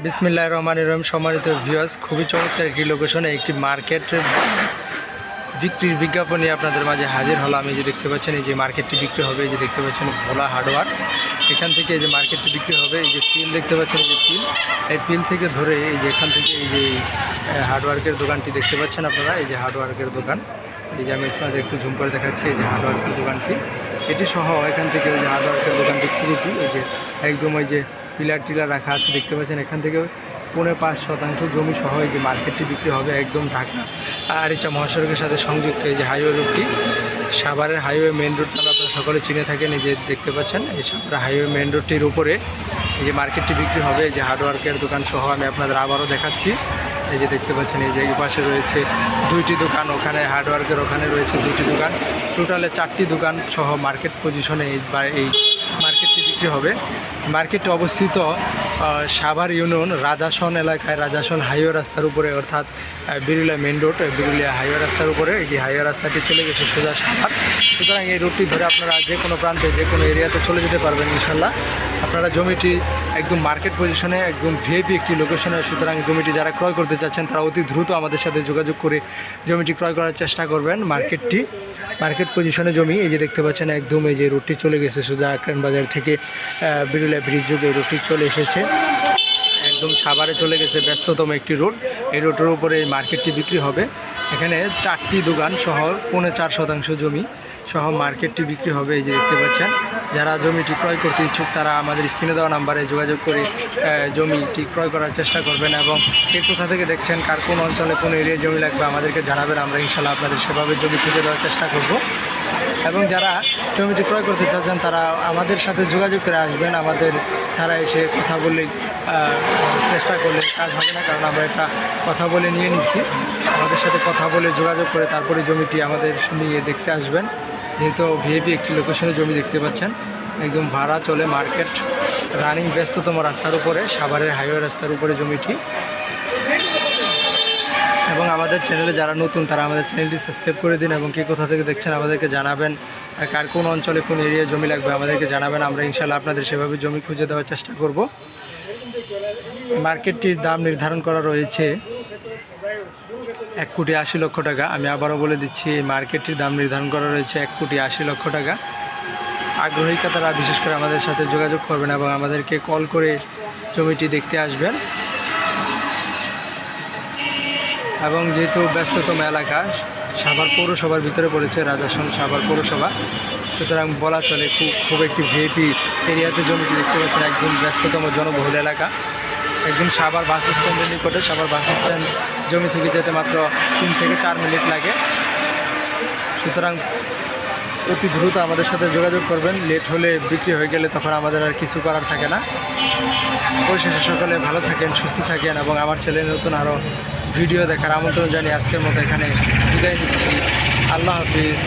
বিসমিল্লাহির রহমানির রহিম। সম্মানিত ভিউয়ার্স, খুবই চমৎকার একটি লোকেশনে একটি মার্কেটের বিক্রির বিজ্ঞাপন নিয়ে আপনাদের মাঝে হাজির হলো। আমি যে দেখতে পাচ্ছেন এই যে মার্কেটটি বিক্রি হবে, এই যে দেখতে পাচ্ছেন ভোলা হার্ডওয়্যার, এখান থেকে এই যে মার্কেটটি বিক্রি হবে। এই যে পিল দেখতে পাচ্ছেন, এই যে পিল, এই পিল থেকে ধরে এই যে এখান থেকে এই যে হার্ডওয়ার্কের দোকানটি দেখতে পাচ্ছেন আপনারা, এই যে হার্ডওয়ার্কের দোকান, এই যে আমি আপনাদের একটু জুম করে দেখাচ্ছি। এই যে হার্ডওয়ার্কের দোকানটি, এটি সহ এখান থেকে ওই যে হার্ডওয়ার্কের দোকানটি পুরোটি এই যে একদম ওই যে পিলার টিলার রাখা আছে দেখতে পাচ্ছেন। এখান থেকে 5.5% জমি সহ এই যে মার্কেটটি বিক্রি হবে একদম ঢাকা আরিচা মহাসড়কের সাথে সংযুক্ত। এই যে হাইওয়ে রোডটি, সাভারের হাইওয়ে মেন রোড নামে আপনারা সকলে চিনে থাকেন। এই যে দেখতে পাচ্ছেন এই সাভারের হাইওয়ে মেন রোডটির উপরে এই যে মার্কেটটি বিক্রি হবে। এই যে হার্ডওয়ার্কের দোকান সহ আমি আপনাদের আবারও দেখাচ্ছি। এই যে দেখতে পাচ্ছেন এই যে এই পাশে রয়েছে 2টি দোকান, ওখানে হার্ডওয়ার্কের ওখানে রয়েছে 2টি দোকান, টোটালে 4টি দোকান সহ মার্কেট পজিশনে এই মার্কেটটি বিক্রি হবে। মার্কেটটি অবস্থিত সাভার ইউনিয়ন রাজাসন এলাকায়, রাজাসন হাইওয়ে রাস্তার উপরে, অর্থাৎ Birulia main road, Birulia highway রাস্তার উপরে। এই যে হাইওয়ে রাস্তাটি চলে গেছে সোজা সাভার। সুতরাং এই রোডটি ধরে আপনারা যে কোনো প্রান্তে যে কোনো এরিয়াতে চলে যেতে পারবেন ইনশাল্লাহ। আপনারা জমিটি একদম মার্কেট পজিশনে, একদম ভিআইপি একটি লোকেশনে। সুতরাং জমিটি যারা ক্রয় করতে চাচ্ছেন তারা অতি দ্রুত আমাদের সাথে যোগাযোগ করে জমিটি ক্রয় করার চেষ্টা করবেন। মার্কেট পজিশনে জমি, এই যে দেখতে পাচ্ছেন একদম এই যে রোডটি চলে গেছে সোজা আকরান বাজার থেকে বিরুলিয়া ব্রিজ যুগে এই রোডটি চলে এসেছে, একদম সাভারে চলে গেছে, ব্যস্ততম একটি রোড। এই রোডের উপরে এই মার্কেটটি বিক্রি হবে। এখানে 4টি দোকান সহ 4.5% জমি সহ মার্কেটটি বিক্রি হবে। এই যে দেখতে পাচ্ছেন, যারা জমিটি ক্রয় করতে ইচ্ছুক তারা আমাদের স্ক্রিনে দেওয়া নাম্বারে যোগাযোগ করে জমিটি ক্রয় করার চেষ্টা করবেন। এবং কে কোথা থেকে দেখছেন, কার কোন অঞ্চলে কোন এরিয়ায় জমি লাগবে আমাদেরকে জানাবেন। আমরা ইনশাল্লাহ আপনাদের সেভাবে জমি খুঁজে দেওয়ার চেষ্টা করব। এবং যারা জমিটি ক্রয় করতে চাচ্ছেন তারা আমাদের সাথে যোগাযোগ করে আসবেন। আমাদের ছাড়া এসে কথা বলে চেষ্টা করলে কাজ হবে না, কারণ আমরা এটা কথা বলে নিয়ে নিচ্ছি। আমাদের সাথে কথা বলে যোগাযোগ করে তারপরে জমিটি আমাদের নিয়ে দেখতে আসবেন। যেহেতু ভিআইপি একটি লোকেশনে জমি দেখতে পাচ্ছেন, একদম ভাড়া চলে, মার্কেট রানিং, ব্যস্ততম রাস্তার উপরে, সাভারের হাইওয়ে রাস্তার উপরে জমিটি। এবং আমাদের চ্যানেলে যারা নতুন তারা আমাদের চ্যানেলটি সাবস্ক্রাইব করে দিন। এবং কে কোথা থেকে দেখছেন আমাদেরকে জানাবেন, আর কার কোন অঞ্চলে কোন এরিয়ায় জমি লাগবে আমাদেরকে জানাবেন। আমরা ইনশাল্লাহ আপনাদের সেভাবে জমি খুঁজে দেওয়ার চেষ্টা করব। মার্কেটটির দাম নির্ধারণ করা রয়েছে 1,80,00,000 টাকা। আমি আবারও বলে দিচ্ছি, এই মার্কেটটির দাম নির্ধারণ করা রয়েছে 1,80,00,000 টাকা। আগ্রহী তারা বিশেষ করে আমাদের সাথে যোগাযোগ করবেন এবং আমাদেরকে কল করে জমিটি দেখতে আসবেন। এবং যেহেতু ব্যস্ততম এলাকা, সাভার পৌরসভার ভিতরে পড়েছে, রাজাসন সাভার পৌরসভা, সুতরাং বলা চলে খুব একটি ভিআইপি এরিয়াতে জমিটি দেখতে পাচ্ছেন। একদম ব্যস্ততম জনবহুল এলাকা, একদম সাভার বাস স্ট্যান্ডের নিকটে। সাভার বাস স্ট্যান্ড জমি থেকে যেতে মাত্র 3 থেকে 4 মিনিট লাগে। সুতরাং অতি দ্রুত আমাদের সাথে যোগাযোগ করবেন। লেট হলে, বিক্রি হয়ে গেলে তখন আমাদের আর কিছু করার থাকে না। পরিশেষে সকলে ভালো থাকেন, সুস্থ থাকেন এবং আমার চ্যানেলে নতুন আরও ভিডিও দেখার আমন্ত্রণ জানিয়ে আজকের মতো এখানে বিদায় নিচ্ছি। আল্লাহ হাফিজ।